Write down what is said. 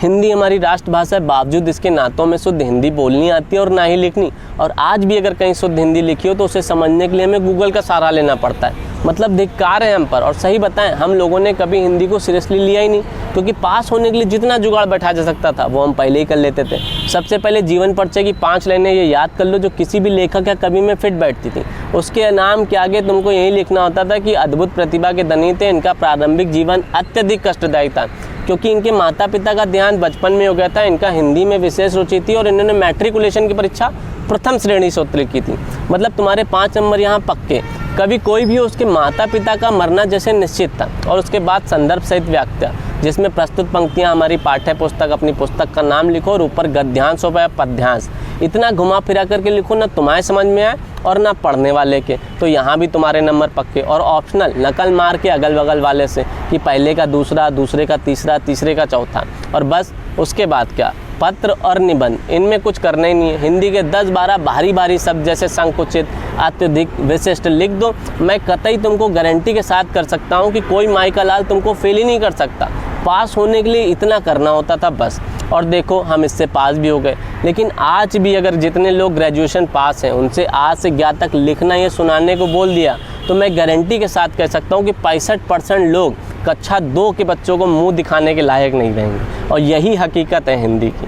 हिंदी हमारी राष्ट्रभाषा है, बावजूद इसके ना तो हमें शुद्ध हिंदी बोलनी आती है और ना ही लिखनी। और आज भी अगर कहीं शुद्ध हिंदी लिखी हो तो उसे समझने के लिए हमें गूगल का सहारा लेना पड़ता है। मतलब धिक्कार है हम पर। और सही बताएं, हम लोगों ने कभी हिंदी को सीरियसली लिया ही नहीं, क्योंकि पास होने के लिए जितना जुगाड़ बैठा जा सकता था वो हम पहले ही कर लेते थे। सबसे पहले जीवन परिचय की 5 लाइनें ये याद कर लो जो किसी भी लेखक या कवि में फिट बैठती थी। उसके नाम के आगे तुमको यही लिखना होता था कि अद्भुत प्रतिभा के धनी थे, इनका प्रारंभिक जीवन अत्यधिक कष्टदायी था क्योंकि इनके माता पिता का ध्यान बचपन में हो गया था, इनका हिंदी में विशेष रुचि थी और इन्होंने मैट्रिकुलेशन की परीक्षा प्रथम श्रेणी से उत्तीर्ण की थी। मतलब तुम्हारे 5 नंबर यहाँ पक्के। कभी कोई भी हो, उसके माता पिता का मरना जैसे निश्चित था। और उसके बाद संदर्भ सहित व्याख्या, जिसमें प्रस्तुत पंक्तियाँ हमारी पाठ्य पुस्तक, अपनी पुस्तक का नाम लिखो और ऊपर गद्यांश हो या पद्यांश। इतना घुमा फिरा करके लिखो ना तुम्हारे समझ में आए और ना पढ़ने वाले के, तो यहाँ भी तुम्हारे नंबर पक्के। और ऑप्शनल नकल मार के अगल बगल वाले से कि पहले का दूसरा, दूसरे का तीसरा, तीसरे का चौथा। और बस उसके बाद क्या, पत्र और निबंध, इनमें कुछ करना ही नहीं है। हिंदी के 10-12 भारी शब्द जैसे संकुचित, अत्यधिक, विशिष्ट लिख दो। मैं कतई तुमको गारंटी के साथ कर सकता हूँ कि कोई माई का लाल तुमको फेल ही नहीं कर सकता। पास होने के लिए इतना करना होता था बस। और देखो हम इससे पास भी हो गए। लेकिन आज भी अगर जितने लोग ग्रेजुएशन पास हैं उनसे आज से ज्ञात तक लिखना या सुनाने को बोल दिया तो मैं गारंटी के साथ कह सकता हूँ कि 65% लोग कक्षा 2 के बच्चों को मुंह दिखाने के लायक नहीं रहेंगे। और यही हकीकत है हिंदी की।